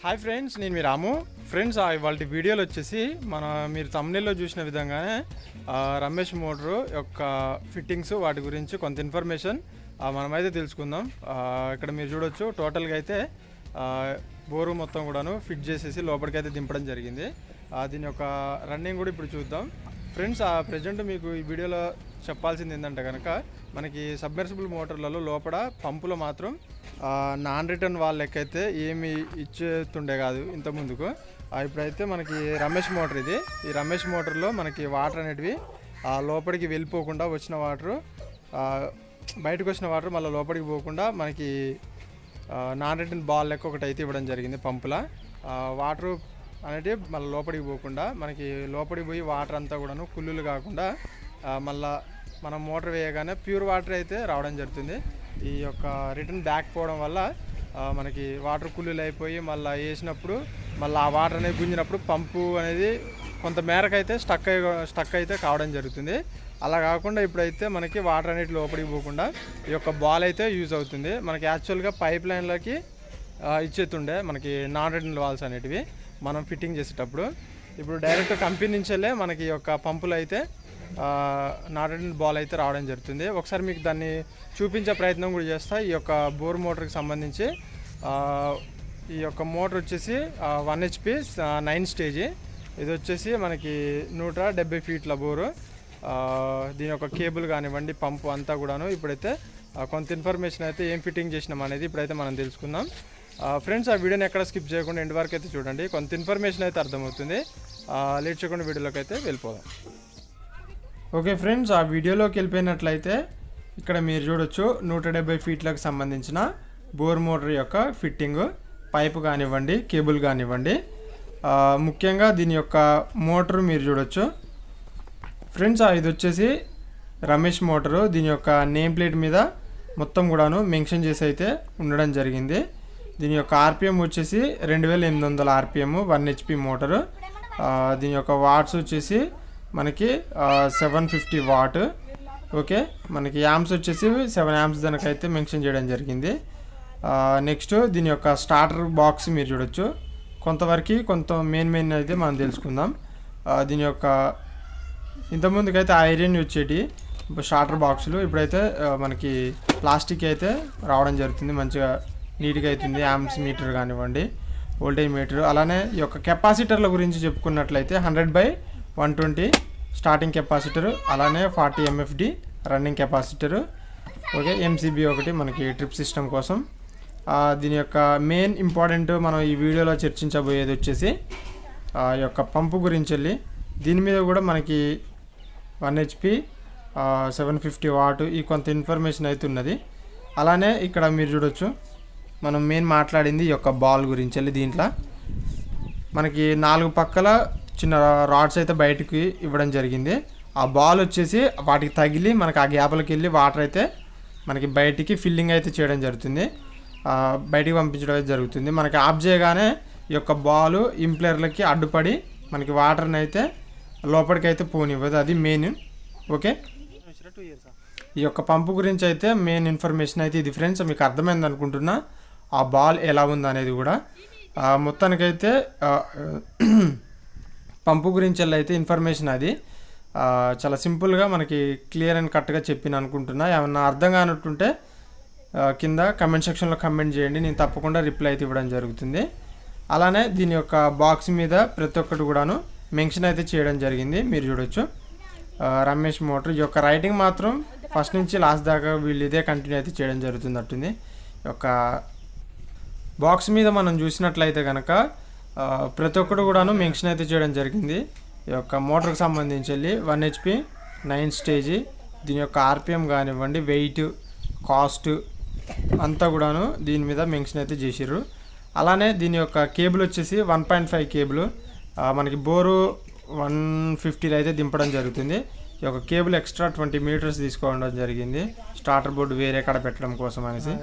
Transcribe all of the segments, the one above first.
Hi friends, నేను మీ రాము. Friends, ఇవాళ వీడియోలో వచ్చేసి మీరు thumbnail చూసిన విధంగానే రమేష్ మోటారు యొక్క ఫిట్టింగ్స్ వాటి గురించి కొంత ఇన్ఫర్మేషన్ మనమైతే తెలుసుకుందాం. ఇక్కడ మీరు చూడొచ్చు, టోటల్గా అయితే బోరు మొత్తం కూడాను ఫిట్ చేసేసి లోపలికైతే దింపడం జరిగింది. దీని యొక్క రన్నింగ్ కూడా ఇప్పుడు చూద్దాం. ఫ్రెండ్స్, ప్రజెంట్ మీకు ఈ వీడియోలో చెప్పాల్సింది ఏంటంటే కనుక మనకి సబ్మెర్సిబుల్ మోటార్లలో లోపల పంపులో మాత్రం నాన్ రిటర్న్ వాళ్ళ లెక్కైతే ఏమి ఇచ్చేస్తుండే కాదు ఇంతకుముందుకు. ఇప్పుడైతే మనకి రమేష్ మోటార్ ఇది. ఈ రమేష్ మోటార్లో మనకి వాటర్ అనేటివి లోపలికి వెళ్ళిపోకుండా వచ్చిన వాటరు బయటకు వచ్చిన వాటర్ మళ్ళీ లోపలికి పోకుండా మనకి నాన్ రిటర్న్ బాల్ లెక్క ఒకటి అయితే ఇవ్వడం జరిగింది. పంపుల వాటరు అనేటివి మళ్ళీ లోపలికి పోకుండా మనకి లోపలికి పోయి వాటర్ అంతా కూడాను కుళ్ళులు కాకుండా మళ్ళీ మనం మోటార్ వేయగానే ప్యూర్ వాటర్ అయితే రావడం జరుగుతుంది. ఈ యొక్క రిటర్న్ బ్యాక్ పోవడం వల్ల మనకి వాటర్ కుళ్ళులు అయిపోయి మళ్ళీ వేసినప్పుడు మళ్ళీ ఆ వాటర్ అనేది గుంజినప్పుడు పంపు అనేది కొంత మేరకు అయితే స్టక్ అయితే కావడం జరుగుతుంది. అలా కాకుండా ఇప్పుడైతే మనకి వాటర్ అనేది లోపలికి పోకుండా ఈ యొక్క బాల్ అయితే యూజ్ అవుతుంది. మనకి యాక్చువల్గా పైప్ లైన్లకి ఇచ్చేస్తుండే మనకి నాన్ రిటర్న్ వాల్స్ అనేటివి మనం ఫిట్టింగ్ చేసేటప్పుడు. ఇప్పుడు డైరెక్ట్ కంపెనీ నుంచి వెళ్ళే మనకి ఈ యొక్క పంపులు అయితే నాన్ రిటర్న్ బాల్ అయితే రావడం జరుగుతుంది. ఒకసారి మీకు దాన్ని చూపించే ప్రయత్నం కూడా చేస్తా. ఈ యొక్క బోర్ మోటార్కి సంబంధించి ఈ యొక్క మోటార్ వచ్చేసి 1 HP 9 స్టేజీ. ఇది వచ్చేసి మనకి 170 ఫీట్ల బోరు. దీని యొక్క కేబుల్ కానివ్వండి, పంపు అంతా కూడాను ఇప్పుడైతే కొంత ఇన్ఫర్మేషన్ అయితే ఏం ఫిట్టింగ్ చేసినాం అనేది ఇప్పుడైతే మనం తెలుసుకుందాం. ఫ్రెండ్స్, ఆ వీడియోని ఎక్కడ స్కిప్ చేయకుండా ఎండ్ వరకు అయితే చూడండి, కొంత ఇన్ఫర్మేషన్ అయితే అర్థమవుతుంది. లేట్ చేయకుండా వీడియోలోకి అయితే వెళ్ళిపోదాం. ఓకే ఫ్రెండ్స్, ఆ వీడియోలోకి వెళ్ళిపోయినట్లయితే ఇక్కడ మీరు చూడొచ్చు 170 ఫీట్లకు సంబంధించిన బోర్ మోటార్ యొక్క ఫిట్టింగ్, పైపు కానివ్వండి, కేబుల్ కానివ్వండి. ముఖ్యంగా దీని యొక్క మోటారు మీరు చూడొచ్చు ఫ్రెండ్స్. ఇది వచ్చేసి రమేష్ మోటారు. దీని యొక్క నేమ్ ప్లేట్ మీద మొత్తం కూడాను మెన్షన్ చేసి అయితే ఉండడం జరిగింది. దీని యొక్క ఆర్పిఎం వచ్చేసి 2800 ఆర్పిఎం, 1 HP మోటారు. దీని యొక్క వాట్స్ వచ్చేసి మనకి 750 వాట్. ఓకే, మనకి యాంప్స్ వచ్చేసి 7 యాంప్స్ దానికైతే మెన్షన్ చేయడం జరిగింది. నెక్స్ట్ దీని యొక్క స్టార్టర్ బాక్స్ మీరు చూడొచ్చు. కొంతవరకు కొంత మెయిన్ అయితే మనం తెలుసుకుందాం. దీని యొక్క ఇంతకుముందుకైతే ఐరన్ వచ్చేటి స్టార్టర్ బాక్సులు, ఇప్పుడైతే మనకి ప్లాస్టిక్ అయితే రావడం జరుగుతుంది. మంచిగా నీట్గా అవుతుంది. యాంప్స్ మీటర్ కానివ్వండి, వోల్టేజ్ మీటర్. అలానే ఈ యొక్క కెపాసిటర్ల గురించి చెప్పుకున్నట్లయితే 100/120 స్టార్టింగ్ కెపాసిటరు, అలానే 40 MFD running capacitor. Okay, MCB ఒకటి మనకి ట్రిప్ సిస్టమ్ కోసం. దీని యొక్క మెయిన్ ఇంపార్టెంట్ మనం ఈ వీడియోలో చర్చించబోయేది వచ్చేసి ఈ యొక్క పంపు గురించి వెళ్ళి. దీని మీద కూడా మనకి 1 HP 750 వాట్ ఈ కొంత ఇన్ఫర్మేషన్ అయితే ఉన్నది. అలానే ఇక్కడ మీరు చూడొచ్చు, మనం మెయిన్ మాట్లాడింది ఈ యొక్క బాల్ గురించి వెళ్ళి. దీంట్లో మనకి 4 పక్కల చిన్న రాడ్స్ అయితే బయటికి ఇవ్వడం జరిగింది. ఆ బాల్ వచ్చేసి వాటికి తగిలి మనకి ఆ గ్యాప్లకి వెళ్ళి వాటర్ అయితే మనకి బయటికి ఫిల్లింగ్ అయితే చేయడం జరుగుతుంది, బయటికి పంపించడం అయితే జరుగుతుంది. మనకి ఆఫ్ చేయగానే ఈ యొక్క బాల్ ఇంప్లేర్లకి అడ్డుపడి మనకి వాటర్ని అయితే లోపలికి అయితే పోనివ్వదు. అది మెయిన్. ఓకే, ఈ యొక్క పంపు గురించి అయితే మెయిన్ ఇన్ఫర్మేషన్ అయితే ఇది ఫ్రెండ్స్. మీకు అర్థమైంది అనుకుంటున్నా ఆ బాల్ ఎలా ఉంది అనేది కూడా. మొత్తానికైతే పంపు గురించి అయితే ఇన్ఫర్మేషన్ అది చాలా సింపుల్గా మనకి క్లియర్ అండ్ కట్గా చెప్పిన అనుకుంటున్నా. ఏమన్నా అర్థం కానట్టుంటే కింద కమెంట్ సెక్షన్లో కమెంట్ చేయండి, నేను తప్పకుండా రిప్లై అయితే ఇవ్వడం జరుగుతుంది. అలానే దీని యొక్క బాక్స్ మీద ప్రతి ఒక్కటి కూడాను మెన్షన్ అయితే చేయడం జరిగింది. మీరు చూడొచ్చు రమేష్ మోటార్. ఈ యొక్క రైటింగ్ మాత్రం ఫస్ట్ నుంచి లాస్ట్ దాకా వీళ్ళు ఇదే కంటిన్యూ అయితే చేయడం జరుగుతున్నట్టుంది. ఈ యొక్క బాక్స్ మీద మనం చూసినట్లయితే కనుక ప్రతి ఒక్కటి కూడాను మెన్షన్ అయితే చేయడం జరిగింది. ఈ యొక్క మోటార్కి సంబంధించి వెళ్ళి 1 HP 9 స్టేజీ. దీని యొక్క ఆర్పిఎం కానివ్వండి, వెయిట్, కాస్ట్ అంతా కూడాను దీని మీద మెన్షన్ అయితే చేసిర్రు. అలానే దీని యొక్క కేబుల్ వచ్చేసి 1.5 కేబుల్ మనకి బోరు 150 అయితే దింపడం జరుగుతుంది. ఈ యొక్క కేబుల్ ఎక్స్ట్రా 20 మీటర్స్ తీసుకోవడం జరిగింది, స్టార్టర్ బోర్డు వేరే కాడ పెట్టడం కోసం అనేసి.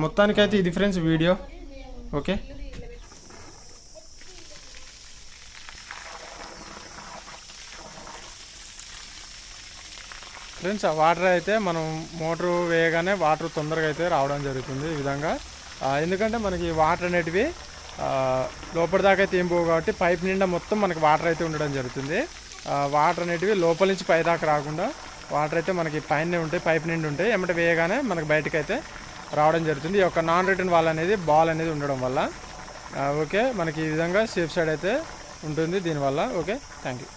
మొత్తానికైతే ఇది ఫ్రెండ్స్ వీడియో. ఓకే, ఫ్రెండ్స్, ఆ వాటర్ అయితే మనం మోటారు వేయగానే వాటర్ తొందరగా అయితే రావడం జరుగుతుంది ఈ విధంగా. ఎందుకంటే మనకి వాటర్ అనేటివి లోపల దాకా అయితే ఏం పోవు కాబట్టి పైప్ నిండా మొత్తం మనకి వాటర్ అయితే ఉండడం జరుగుతుంది. వాటర్ అనేటివి లోపల నుంచి పై దాకా రాకుండా వాటర్ అయితే మనకి పైనే ఉంటాయి, పైప్ నిండి ఉంటాయి. ఏమంటే వేయగానే మనకి బయటకు అయితే రావడం జరుగుతుంది. ఈ యొక్క నాన్ రిటర్న్ వాల్ అనేది బాల్ అనేది ఉండడం వల్ల ఓకే మనకి ఈ విధంగా సేఫ్ సైడ్ అయితే ఉంటుంది దీనివల్ల. Okay, thank you.